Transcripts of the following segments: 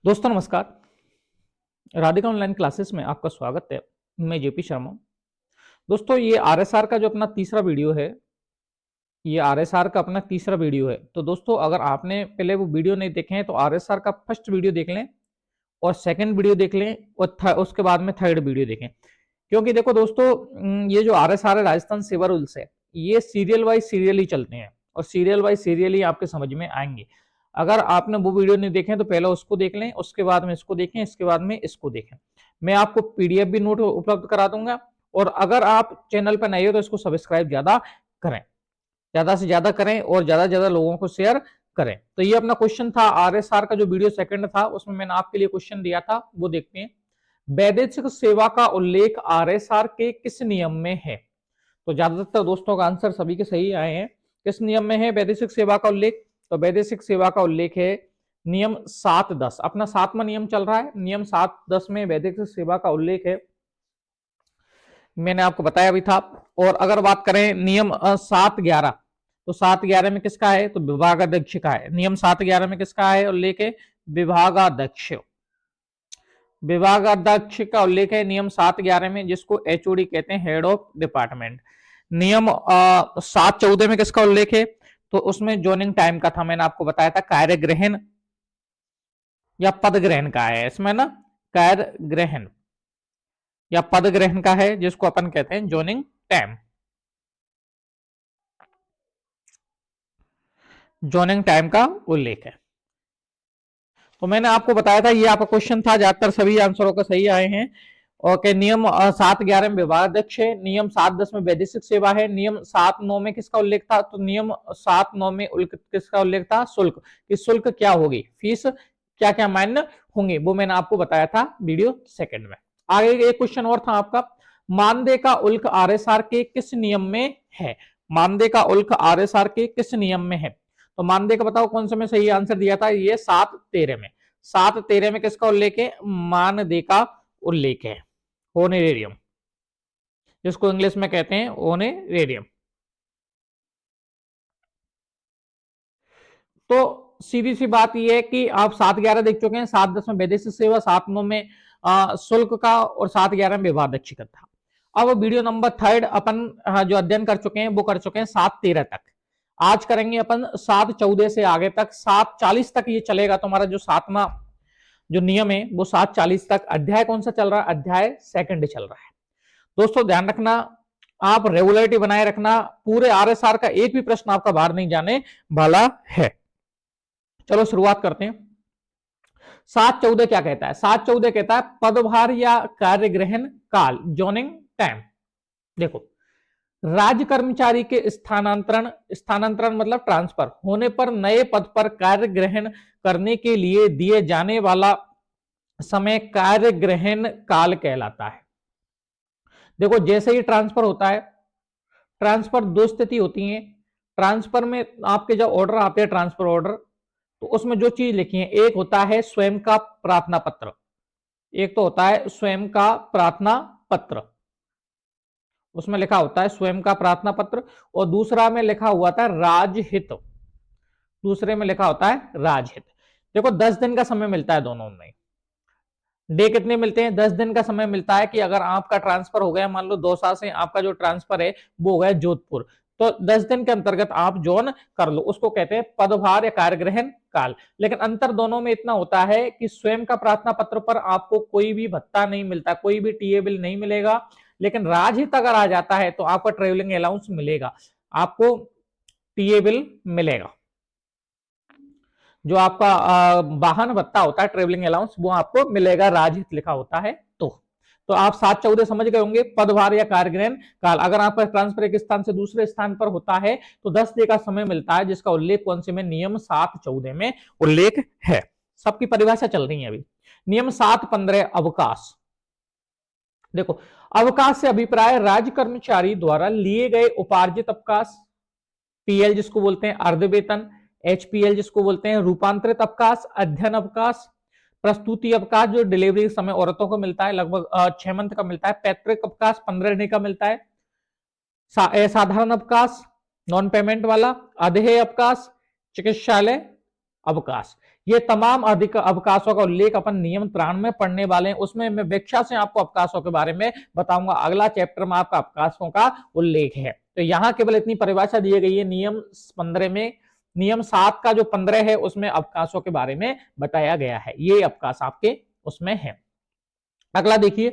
दोस्तों नमस्कार। Radhika online classes में आपका स्वागत है। मैं जेपी शर्मा। दोस्तों ये आरएसआर का जो अपना तीसरा वीडियो है, ये आरएसआर का अपना तीसरा वीडियो है। तो दोस्तों अगर आपने पहले वो वीडियो नहीं देखे हैं तो आरएसआर का फर्स्ट वीडियो देख लें और सेकंड वीडियो देख लें और उसके बाद में थर्ड वीडियो देखें। क्योंकि देखो दोस्तों, ये जो आरएसआर है राजस्थान सेवा रूल्स है, ये सीरियल वाइज सीरियल ही चलते हैं और सीरियल वाइज सीरियल ही आपके समझ में आएंगे। अगर आपने वो वीडियो नहीं देखे तो पहले उसको देख लें, उसके बाद में इसको देखें, इसके बाद में इसको देखें। मैं आपको पीडीएफ भी नोट उपलब्ध करा दूंगा। और अगर आप चैनल पर नए हो तो इसको सब्सक्राइब ज्यादा करें, ज्यादा से ज्यादा करें और ज्यादा से ज्यादा लोगों को शेयर करें। तो ये अपना क्वेश्चन था आरएसआर का जो वीडियो सेकंड था, उसमें मैंने आपके लिए क्वेश्चन दिया था, वो देखते हैं। वैदेशिक सेवा का उल्लेख आरएसआर के किस नियम में है? तो ज्यादातर दोस्तों का आंसर सभी के सही आए हैं। किस नियम में है वैदेशिक सेवा का उल्लेख? तो वैदेशिक सेवा का उल्लेख है नियम 7.10। अपना 7वां नियम चल रहा है, नियम 7.10 में वैदेशिक सेवा का उल्लेख है, मैंने आपको बताया भी था। और अगर बात करें नियम 7.11, तो 7.11 में किसका है? तो विभागाध्यक्ष का है। नियम 7.11 में किसका है उल्लेख है? विभागाध्यक्ष। विभागाध्यक्ष का उल्लेख है नियम 7.11 में, जिसको एचओडी कहते हैं, हेड ऑफ डिपार्टमेंट। नियम 7.14 में किसका उल्लेख है? तो उसमें जोनिंग टाइम का था, मैंने आपको बताया था कार्य ग्रहण या पद ग्रहण का है इसमें ना, कार्य ग्रहण या पद ग्रहण का है, जिसको अपन कहते हैं जोनिंग टाइम। जोनिंग टाइम का उल्लेख है। तो मैंने आपको बताया था, ये आपका क्वेश्चन था, ज्यादातर सभी आंसरों का सही आए हैं। ओके, नियम 7.11 में विभागाध्यक्ष है, नियम 7.10 में वैदेशिक सेवा है, नियम 7.9 में किसका उल्लेख था? तो नियम 7.9 में किसका उल्लेख था? शुल्क। कि शुल्क क्या होगी, फीस क्या क्या मान्य होंगे, वो मैंने आपको बताया था वीडियो सेकंड में। आगे एक क्वेश्चन और था आपका, मानदेय का उल्क आरएसआर के किस नियम में है? मानदेय का उल्क आरएसआर के किस नियम में है? तो मानदेय का बताओ कौन से में सही आंसर दिया था? ये 7.13 में। 7.13 में किसका उल्लेख है? मानदेय का उल्लेख है, होनरेरियम, जिसको इंग्लिश में कहते हैं होनरेरियम। तो सीधी सी बात यह है कि आप 7.11 देख चुके हैं, 7.10 में वैदेशिक सेवा, 7.9 में शुल्क का और 7.11 में विभागाध्यक्ष का था। अब वीडियो नंबर थर्ड अपन जो अध्ययन कर चुके हैं वो कर चुके हैं 7.13 तक। आज करेंगे अपन 7.14 से आगे तक, 7.40 तक ये चलेगा तुम्हारा जो 7वां जो नियम है वो 7.40 तक। अध्याय कौन सा चल रहा है? अध्याय सेकंड चल रहा है। दोस्तों ध्यान रखना, आप रेगुलरिटी बनाए रखना, पूरे आरएसआर का एक भी प्रश्न आपका बाहर नहीं जाने वाला है। चलो शुरुआत करते हैं। 7.14 क्या कहता है? 7.14 कहता है पदभार या कार्य ग्रहण काल, जोनिंग टाइम। देखो, राज्य कर्मचारी के स्थानांतरण, स्थानांतरण मतलब ट्रांसफर होने पर नए पद पर कार्य ग्रहण करने के लिए दिए जाने वाला समय कार्य ग्रहण काल कहलाता है। देखो, जैसे ही ट्रांसफर होता है, ट्रांसफर दो स्थिति होती है। ट्रांसफर में आपके जब ऑर्डर आते हैं, ट्रांसफर ऑर्डर, तो उसमें जो चीज लिखी है, एक होता है स्वयं का प्रार्थना पत्र, एक तो होता है स्वयं का प्रार्थना पत्र, उसमें लिखा होता है स्वयं का प्रार्थना पत्र, और दूसरा में लिखा हुआ था राजहित, दूसरे में लिखा होता है राजहित। देखो 10 दिन का समय मिलता है दोनों में। डे कितने मिलते हैं? 10 दिन का समय मिलता है कि अगर आपका ट्रांसफर हो गया, मान लो दौसा से आपका जो ट्रांसफर है वो हो गया जोधपुर, तो 10 दिन के अंतर्गत आप ज्वाइन कर लो, उसको कहते हैं पदभार या कार्यग्रहण काल। लेकिन अंतर दोनों में इतना होता है कि स्वयं का प्रार्थना पत्र पर आपको कोई भी भत्ता नहीं मिलता, कोई भी टीए बिल नहीं मिलेगा। लेकिन राजहित अगर आ जाता है तो आपको ट्रेवलिंग अलाउंस मिलेगा, आपको टीए बिल मिलेगा। जो आपका वाहन भत्ता होता है, ट्रेवलिंग अलाउंस, वो आपको मिलेगा, राजहित लिखा होता है। तो आप 7.14 समझ गए होंगे, पदभार या कार्यग्रहण काल। अगर आपका ट्रांसफर एक स्थान से दूसरे स्थान पर होता है तो 10 दिन का समय मिलता है, जिसका उल्लेख कौन से में? नियम 7.14 में उल्लेख है। सबकी परिभाषा चल रही है अभी। नियम 7.15 अवकाश। देखो, अवकाश से अभिप्राय राज्य कर्मचारी द्वारा लिए गए उपार्जित अवकाश, पीएल जिसको बोलते हैं अर्ध वेतन, एचपीएल जिसको बोलते हैं रूपांतरित अवकाश, अध्ययन अवकाश, प्रस्तुति अवकाश जो डिलीवरी के समय औरतों को मिलता है, लगभग 6 मंथ का मिलता है, पैतृक अवकाश 15 दिन का मिलता है, साधारण अवकाश नॉन पेमेंट वाला, अधेय अवकाश, चिकित्सालय अवकाश, ये तमाम अधिक अवकाशों का उल्लेख अपन नियम 93 में पढ़ने वाले हैं, उसमें मैं व्याख्या से आपको अवकाशों के बारे में बताऊंगा। अगला चैप्टर में आपका अवकाशों का उल्लेख है। तो यहाँ केवल इतनी परिभाषा दी गई है नियम 15 में। नियम 7 का जो 15 है उसमें अवकाशों के बारे में बताया गया है। ये अवकाश आपके उसमें है। अगला देखिए,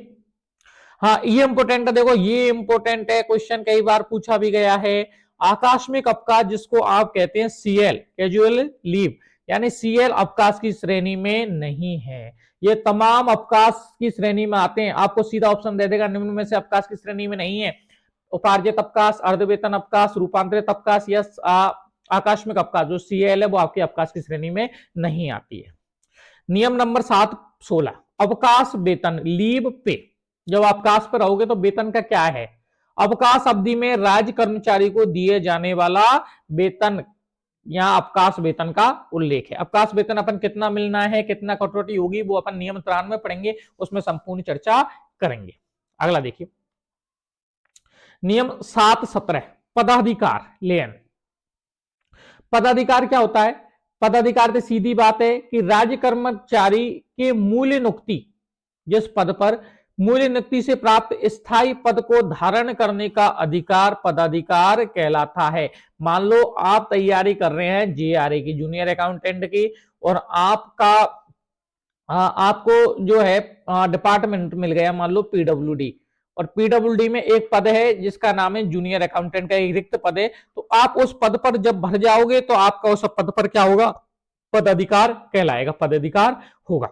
हाँ ये इंपोर्टेंट है, देखो ये इंपोर्टेंट है, क्वेश्चन कई बार पूछा भी गया है। आकस्मिक अवकाश जिसको आप कहते हैं सीएल, कैजुअल लीव, यानी सीएल अवकाश की श्रेणी में नहीं है। ये तमाम अवकाश की श्रेणी में आते हैं। आपको सीधा ऑप्शन दे देगा निम्न में से अवकाश की श्रेणी में नहीं है। उपार्जित अवकाश, अर्धवेतन अवकाश, रूपांतरित अवकाश या आकस्मिक अवकाश जो सीएल है वो आपके अवकाश की श्रेणी में नहीं आती है। नियम नंबर 7-16 अवकाश वेतन, लीव पे। जब अवकाश पर रहोगे तो वेतन का क्या है? अवकाश अवधि में राज्य कर्मचारी को दिए जाने वाला वेतन, यहाँ अवकाश वेतन का उल्लेख है। अवकाश वेतन अपन कितना मिलना है, कितना कटौती होगी, वो अपन नियम 93 में पढ़ेंगे, उसमें संपूर्ण चर्चा करेंगे। अगला देखिए, नियम 7-17 पदाधिकार लेन। पदाधिकार क्या होता है? पदाधिकार से सीधी बात है कि राज्य कर्मचारी के मूल्य नियुक्ति, जिस पद पर मूल्य नियुक्ति से प्राप्त स्थायी पद को धारण करने का अधिकार पदाधिकार कहलाता है। मान लो आप तैयारी कर रहे हैं जेआरए की, जूनियर अकाउंटेंट की, और आपको जो है डिपार्टमेंट मिल गया, मान लो पीडब्ल्यूडी, और पीडब्ल्यूडी में एक पद है जिसका नाम है जूनियर अकाउंटेंट का, एक रिक्त पद है। तो आप उस पद पर जब भर जाओगे तो आपका उस पद पर क्या होगा? पदाधिकार कहलाएगा, पदाधिकार होगा।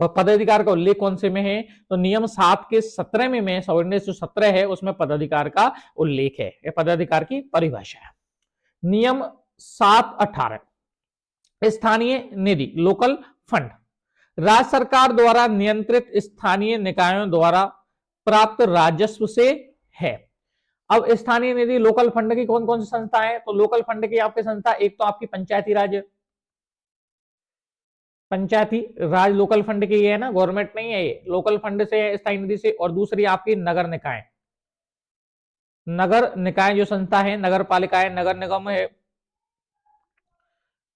और पदाधिकार का उल्लेख कौन से में है? तो नियम 7-17 में 17 है, उसमें पदाधिकार का उल्लेख है। यह पदाधिकार की परिभाषा है। नियम 7-18 स्थानीय निधि, लोकल फंड। राज्य सरकार द्वारा नियंत्रित स्थानीय निकायों द्वारा प्राप्त राजस्व से है। अब स्थानीय निधि, लोकल फंड की कौन कौन सी संस्था है? तो लोकल फंड की आपकी संस्था एक तो आपकी पंचायती राज, पंचायती राज लोकल फंड की है ना, गवर्नमेंट नहीं है ये, लोकल फंड से है, स्थायी निधि से। और दूसरी आपकी नगर निकाय, नगर निकाय जो संस्था है, नगर पालिका है, नगर निगम है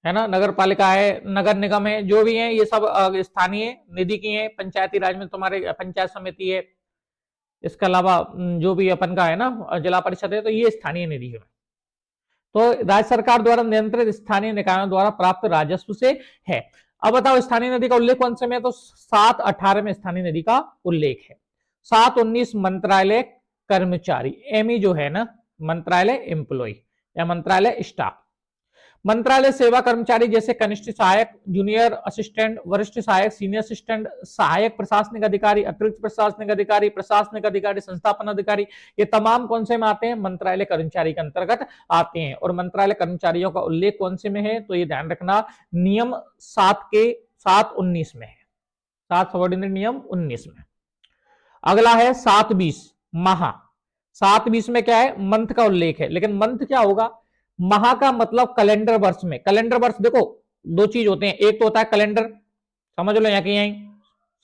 ना, नगर पालिका है, नगर निगम है, जो भी है ये सब स्थानीय निधि की है। पंचायती राज में तुम्हारे पंचायत समिति है, इसके अलावा जो भी अपन का है ना जिला परिषद है, तो ये स्थानीय निधि है। तो राज्य सरकार द्वारा नियंत्रित स्थानीय निकायों द्वारा प्राप्त राजस्व से है। अब बताओ स्थानीय निधि का उल्लेख कौन से में? तो 7-18 में स्थानीय निधि का उल्लेख है। 7-19 मंत्रालय कर्मचारी, एमई जो है ना, मंत्रालय एम्प्लॉय या मंत्रालय स्टाफ। मंत्रालय सेवा कर्मचारी जैसे कनिष्ठ सहायक, जूनियर असिस्टेंट, वरिष्ठ सहायक, सीनियर असिस्टेंट, सहायक प्रशासनिक अधिकारी, अतिरिक्त प्रशासनिक अधिकारी, प्रशासनिक अधिकारी, संस्थापन अधिकारी, ये तमाम कौन से में आते हैं? मंत्रालय कर्मचारी के अंतर्गत आते हैं। और मंत्रालय कर्मचारियों का उल्लेख कौन से में है? तो ये ध्यान रखना, नियम 7-19 में है, 7 सबऑर्डिनेट नियम 19 में। अगला है 7-20 माह। 7-20 में क्या है? मंथ का उल्लेख है। लेकिन मंथ क्या होगा? माह का मतलब कैलेंडर वर्ष में। कैलेंडर वर्ष देखो दो चीज होते हैं, एक तो होता है कैलेंडर, समझ लो यहाँ की यहीं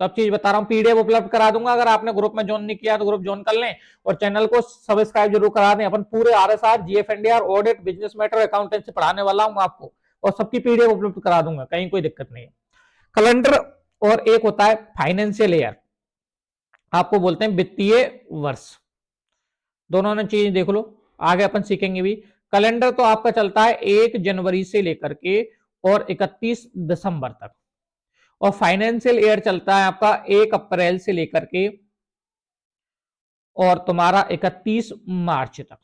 सब चीज बता रहा हूँ, पीडीएफ उपलब्ध करा दूंगा। अगर आपने ग्रुप में ज्वाइन नहीं किया तो ग्रुप ज्वाइन कर लें और चैनल को सब्सक्राइब जरूर करा दें। अपन पूरे RSR, GFNDR, audit, business matter, accountancy पढ़ाने वाला हूँ आपको, और सबकी पीडीएफ उपलब्ध करा दूंगा, कहीं कोई दिक्कत नहीं है। कैलेंडर और एक होता है फाइनेंशियल ईयर, आपको बोलते हैं वित्तीय वर्ष। दोनों ने चीज देख लो, आगे अपन सीखेंगे भी। कैलेंडर तो आपका चलता है 1 जनवरी से लेकर के और 31 दिसंबर तक, और फाइनेंशियल ईयर चलता है आपका 1 अप्रैल से लेकर के और तुम्हारा 31 मार्च तक।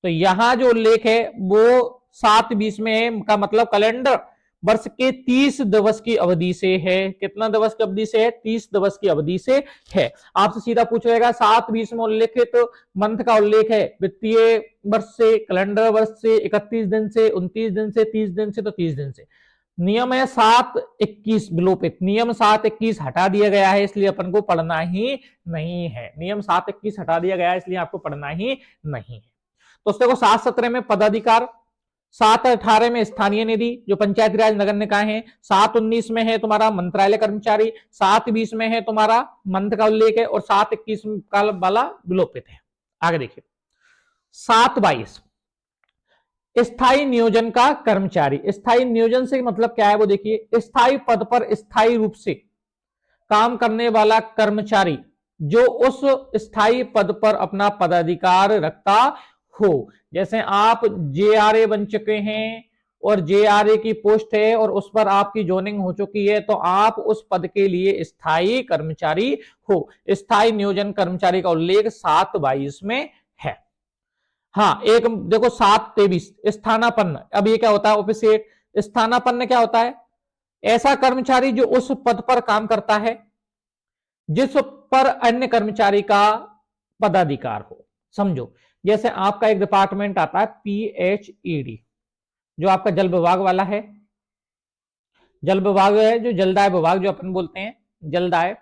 तो यहां जो उल्लेख है वो 7-20 में है, का मतलब कैलेंडर वर्ष के 30 दिवस की अवधि से है। कितना दिवस की अवधि से है? 30 दिवस की अवधि से है। आपसे सीधा पूछ लेगा 7-20 में उल्लेखित तो मंथ का उल्लेख है वित्तीय वर्ष से, कैलेंडर वर्ष से, 31 दिन से, 29 दिन से, 30 दिन से, तो 30 दिन से। नियम है 7-21 विलोपित, नियम 7-21 हटा दिया गया है, इसलिए अपन को पढ़ना ही नहीं है। नियम 7-21 हटा दिया गया है, इसलिए आपको पढ़ना ही नहीं है। तो देखो 7-17 में पदाधिकार, 7-18 में स्थानीय निधि जो पंचायती राज नगर निकाय है, 7-19 में है तुम्हारा मंत्रालय कर्मचारी, 7-20 में है तुम्हारा मंथ का उल्लेख है, और 7-21 का वाला विलोपित है। आगे देखिए 7-22 स्थायी नियोजन का कर्मचारी। स्थायी नियोजन से मतलब क्या है वो देखिए, स्थायी पद पर स्थायी रूप से काम करने वाला कर्मचारी जो उस स्थायी पद पर अपना पदाधिकार रखता हो। जैसे आप जेआरए बन चुके हैं और जेआरए की पोस्ट है और उस पर आपकी जॉइनिंग हो चुकी है, तो आप उस पद के लिए स्थायी कर्मचारी हो। स्थायी नियोजन कर्मचारी का उल्लेख 722 में है। हाँ, एक देखो 723 स्थानापन्न। अब ये क्या होता है ऑफिसिएट? स्थानापन्न क्या होता है? ऐसा कर्मचारी जो उस पद पर काम करता है जिस पर अन्य कर्मचारी का पदाधिकार हो। समझो, जैसे आपका एक डिपार्टमेंट आता है PHED, जो आपका जल विभाग वाला है। जल विभाग है जो जलदाय विभाग जो अपन बोलते हैं, जलदाय।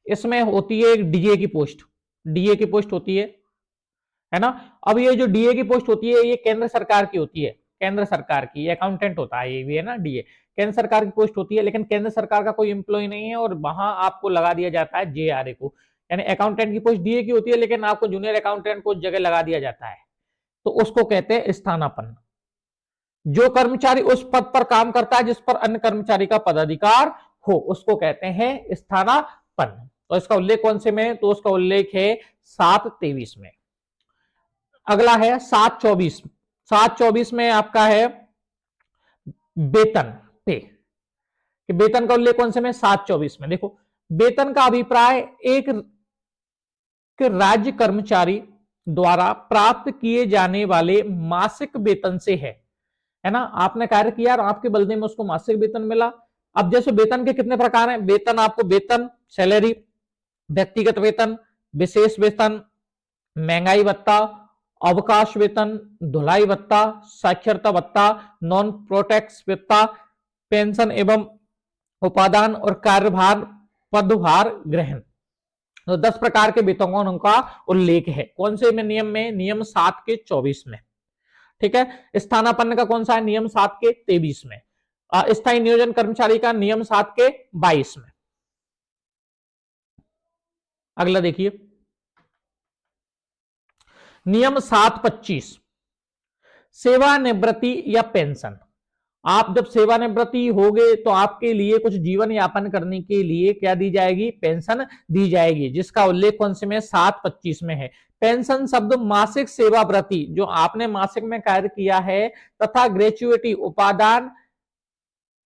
इसमें होती है एक डीए की पोस्ट, डीए की पोस्ट होती है ना। अब ये जो डीए की पोस्ट होती है ये केंद्र सरकार की होती है, केंद्र सरकार की। अकाउंटेंट होता है ये भी, है ना, डीए केंद्र सरकार की पोस्ट होती है, लेकिन केंद्र सरकार का कोई एम्प्लॉय नहीं है और वहां आपको लगा दिया जाता है जेआरए को। यानी अकाउंटेंट की पोस्ट डीए की होती है लेकिन आपको जूनियर अकाउंटेंट को जगह लगा दिया जाता है, तो उसको कहते हैं स्थानापन्न। जो कर्मचारी उस पद पर काम करता है जिस पर अन्य कर्मचारी का पदाधिकार हो, उसको कहते हैं स्थानापन्न। तो इसका उल्लेख कौन से में? तो उसका उल्लेख है 723 में। अगला है 724। 724 में आपका है वेतन पे। वेतन का उल्लेख कौन से में? 724 में। देखो, वेतन का अभिप्राय एक राज्य कर्मचारी द्वारा प्राप्त किए जाने वाले मासिक वेतन से है ना। आपने कार्य किया और आपके बदले में उसको मासिक वेतन मिला। अब जैसे वेतन के कितने प्रकार हैं? वेतन आपको वेतन, सैलरी, व्यक्तिगत वेतन, विशेष वेतन, महंगाई भत्ता, अवकाश वेतन, धुलाई भत्ता, साक्षरता भत्ता, नॉन प्रोटेक्स भत्ता, पेंशन एवं उपादान और कार्यभार पदभार ग्रहण। तो 10 प्रकार के वेतनों का उल्लेख है। कौन से में? नियम में, नियम 7 के 24 में। ठीक है। स्थानापन्न का कौन सा है? नियम 7 के 23 में। स्थायी नियोजन कर्मचारी का नियम 7 के 22 में। अगला देखिए, नियम 725 सेवानिवृत्ति या पेंशन। आप जब सेवानिवृत्ति होगे तो आपके लिए कुछ जीवन यापन करने के लिए क्या दी जाएगी? पेंशन दी जाएगी, जिसका उल्लेख कौन से में? 725 में है। पेंशन शब्द मासिक सेवावृत्ति जो आपने मासिक में कार्य किया है तथा ग्रेचुइटी, उपादान,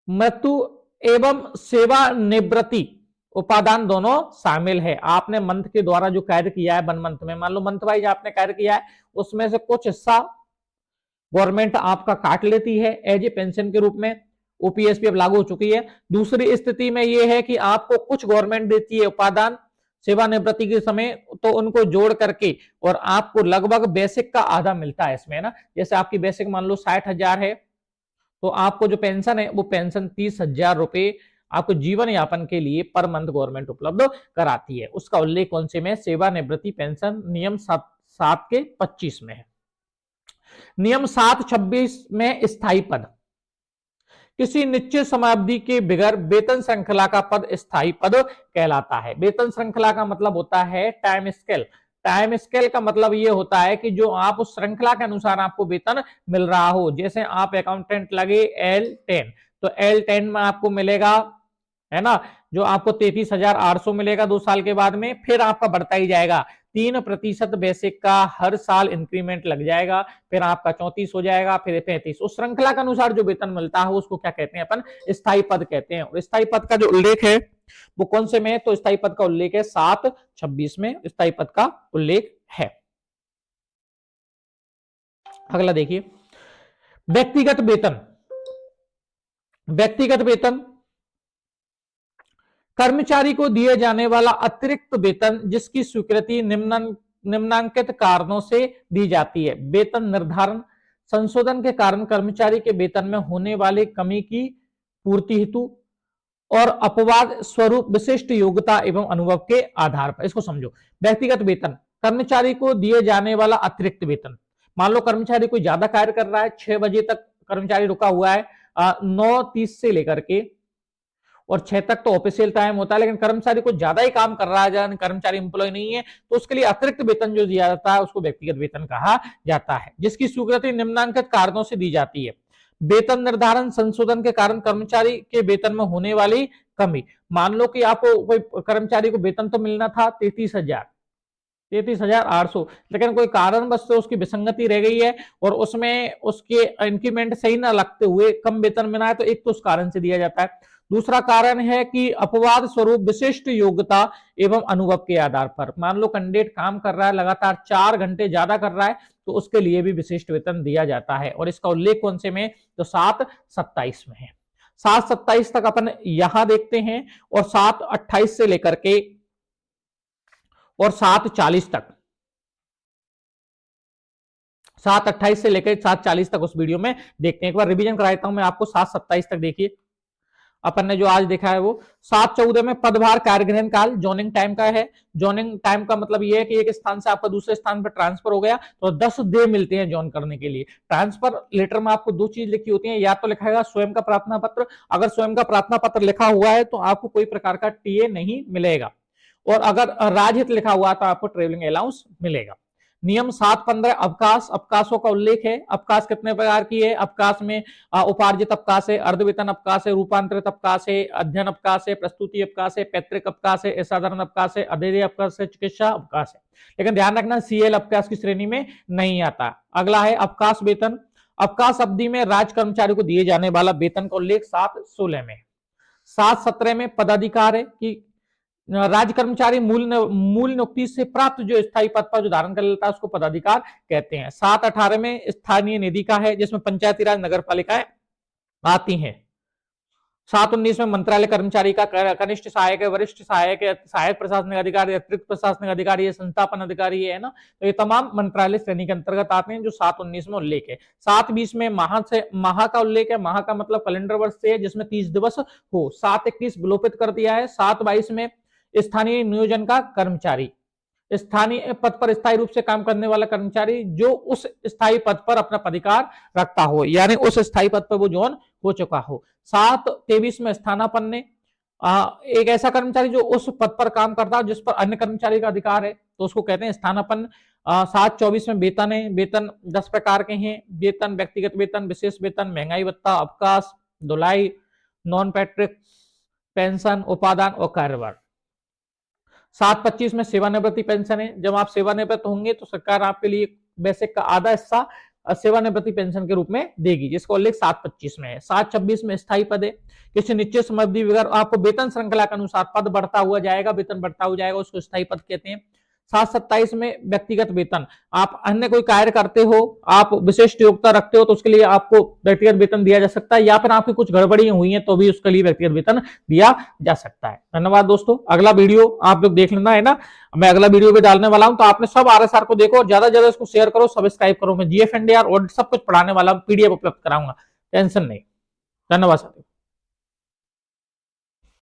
मृत्यु एवं सेवानिवृत्ति उपादान दोनों शामिल है। आपने मंथ के द्वारा जो कार्य किया है 1 मंथ में, मान लो मंथ वाइज आपने कार्य किया है, उसमें से कुछ हिस्सा गवर्नमेंट आपका काट लेती है एज ए पेंशन के रूप में। ओपीएस भी अब लागू हो चुकी है। दूसरी स्थिति में यह है कि आपको कुछ गवर्नमेंट देती है उपादान सेवानिवृत्ति के समय, तो उनको जोड़ करके और आपको लगभग बेसिक का आधा मिलता है इसमें, ना। जैसे आपकी बेसिक मान लो 60,000 है, तो आपको जो पेंशन है वो पेंशन 30,000 रुपए आपको जीवन यापन के लिए पर मंथ गवर्नमेंट उपलब्ध कराती है। उसका उल्लेख कौन से में? सेवानिवृत्ति पेंशन नियम 7 के 25 में है। नियम 726 में स्थायी पद। किसी निश्चित समावधि के बगैर वेतन श्रृंखला का पद स्थायी पद कहलाता है। वेतन श्रृंखला का मतलब होता है टाइम स्केल। टाइम स्केल का मतलब यह होता है कि जो आप उस श्रृंखला के अनुसार आपको वेतन मिल रहा हो। जैसे आप अकाउंटेंट लगे L10, तो L10 में आपको मिलेगा, है ना, जो आपको 33,800 मिलेगा 2 साल के बाद में। फिर आपका बढ़ता ही जाएगा, 3% बेसिक का हर साल इंक्रीमेंट लग जाएगा, फिर आपका 34 हो जाएगा, फिर 35। उस श्रृंखला के अनुसार जो वेतन मिलता है उसको क्या कहते हैं? अपन स्थायी पद कहते हैं। और स्थायी पद का जो उल्लेख है वो कौन से में? तो स्थायी पद का उल्लेख है 726 में स्थायी पद का उल्लेख है। अगला देखिए, व्यक्तिगत वेतन। व्यक्तिगत वेतन कर्मचारी को दिए जाने वाला अतिरिक्त वेतन जिसकी स्वीकृति निम्नांकित कारणों से दी जाती है। वेतन निर्धारण संशोधन के कारण कर्मचारी के वेतन में होने वाली कमी की पूर्ति हेतु और अपवाद स्वरूप विशिष्ट योग्यता एवं अनुभव के आधार पर। इसको समझो, व्यक्तिगत वेतन कर्मचारी को दिए जाने वाला अतिरिक्त वेतन। मान लो कर्मचारी कोई ज्यादा कार्य कर रहा है, 6 बजे तक कर्मचारी रुका हुआ है, 9:30 से लेकर के और 6 तक तो ऑफिशियल टाइम होता है, लेकिन कर्मचारी को ज्यादा ही काम कर रहा है, कर्मचारी एम्प्लॉय नहीं है, तो उसके लिए अतिरिक्त वेतन जो दिया जाता है उसको व्यक्तिगत वेतन कहा जाता है, जिसकी स्वीकृति निम्नांकित कारणों से दी जाती है। वेतन निर्धारण संशोधन के कारण कर्मचारी के वेतन में होने वाली कमी। मान लो कि आपको कोई कर्मचारी को वेतन तो मिलना था 33,800, लेकिन कोई कारणवश से उसकी विसंगति रह गई है और उसमें उसके इंक्रीमेंट सही ना लगते हुए कम वेतन मिला है, तो एक तो उस कारण से दिया जाता है। दूसरा कारण है कि अपवाद स्वरूप विशिष्ट योग्यता एवं अनुभव के आधार पर, मान लो कैंडिडेट काम कर रहा है लगातार 4 घंटे ज्यादा कर रहा है, तो उसके लिए भी विशिष्ट वेतन दिया जाता है। और इसका उल्लेख कौन से में, तो 7/27 में है। 7/27 तक अपन यहां देखते हैं, और 7/28 से लेकर के और 7/40 तक, 7/28 से लेकर 7/40 तक उस वीडियो में देखते हैं। एक बार रिवीजन करा देता हूं मैं आपको। 7/27 तक देखिए, अपन ने जो आज देखा है वो 7/14 में पदभार कार्यग्रहण काल जोनिंग टाइम का है। जोनिंग टाइम का मतलब ये है कि एक स्थान से आपका दूसरे स्थान पर ट्रांसफर हो गया तो 10 डे मिलते हैं जॉइन करने के लिए। ट्रांसफर लेटर में आपको 2 चीज लिखी होती है, या तो लिखा है स्वयं का प्रार्थना पत्र, अगर स्वयं का प्रार्थना पत्र लिखा हुआ है तो आपको कोई प्रकार का टीए नहीं मिलेगा, और अगर राजहित लिखा हुआ तो आपको ट्रेवलिंग अलाउंस मिलेगा। नियम 7/15 अवकाश, अवकाशों का उल्लेख है। अवकाश कितने प्रकार की है, अवकाश में उपार्जित अवकाश है, अर्धवेतन अवकाश है, रूपांतरित अवकाश है, अध्ययन अवकाश है, प्रस्तुति अवकाश है, पैतृक अवकाश है, असाधारण अवकाश है, अधेय अवकाश है, चिकित्सा अवकाश है। लेकिन ध्यान रखना सीएल अवकाश की श्रेणी में नहीं आता। अगला है अवकाश वेतन। अवकाश अवधि में राज्य कर्मचारी को दिए जाने वाला वेतन का उल्लेख 7/16 में। 7/17 में पदाधिकार है कि राज्य कर्मचारी मूल नियुक्ति से प्राप्त जो स्थायी पद पर जो धारण कर लेता है उसको पदाधिकार कहते हैं। 7/18 में स्थानीय निधि का है, जिसमें पंचायती राज नगर पालिकाएं आती हैं। 7/19 में मंत्रालय कर्मचारी का कनिष्ठ सहायक है, वरिष्ठ सहायक है, सहायक प्रशासनिक अधिकारी, अतिरिक्त प्रशासनिक अधिकारी है, संस्थापन अधिकारी है ना, तो ये तमाम मंत्रालय श्रेणी के अंतर्गत आते हैं, जो 7/19 में उल्लेख है। 7/20 में माह का उल्लेख है। माह का मतलब कैलेंडर वर्ष से है जिसमें 30 दिवस हो। 7/21 विलोपित कर दिया है। 7/22 में स्थानीय नियोजन का कर्मचारी, स्थानीय पद पर स्थायी रूप से काम करने वाला कर्मचारी जो उस स्थायी पद पर अपना पदाधिकार रखता हो, यानी उस स्थायी पद पर वो जॉइन हो चुका हो। 7/23 में स्थानापन्न, एक ऐसा कर्मचारी जो उस पद पर काम करता है जिस पर अन्य कर्मचारी का अधिकार है, तो उसको कहते हैं स्थानापन्न। 7/24 में वेतन है। वेतन 10 प्रकार के हैं। वेतन, व्यक्तिगत वेतन, विशेष वेतन, महंगाई भत्ता, अवकाश, धुलाई, नॉन पैट्रिक पेंशन, उपादान और कार्यभार। 7/25 में सेवानिवृत्ति पेंशन है। जब आप सेवानिवृत्त होंगे तो सरकार आपके लिए बेसिक का आधा हिस्सा सेवानिवृत्ति पेंशन के रूप में देगी, जिसका उल्लेख 7/25 में है। 7/26 में स्थायी पद है। किसी निश्चित समय अवधि बगैर आपको वेतन श्रृंखला के अनुसार पद बढ़ता हुआ जाएगा, वेतन बढ़ता हुआ जाएगा, उसको स्थायी पद कहते हैं। 7/27 में व्यक्तिगत वेतन, आप अन्य कोई कार्य करते हो, आप विशिष्ट योग्यता रखते हो तो उसके लिए आपको व्यक्तिगत वेतन दिया जा सकता है, या फिर आपकी कुछ गड़बड़ियां हुई हैं तो भी उसके लिए व्यक्तिगत वेतन दिया जा सकता है। धन्यवाद दोस्तों। अगला वीडियो आप लोग देख लेना है ना, मैं अगला वीडियो भी डालने वाला हूं, तो आपने सब आरएसआर को देखो और ज्यादा से ज्यादा इसको शेयर करो, सब्सक्राइब करो। मैं जीएफ एनडीआर और सब कुछ पढ़ाने वाला हूं, पीडीएफ उपलब्ध कराऊंगा, टेंशन नहीं। धन्यवाद साथियों।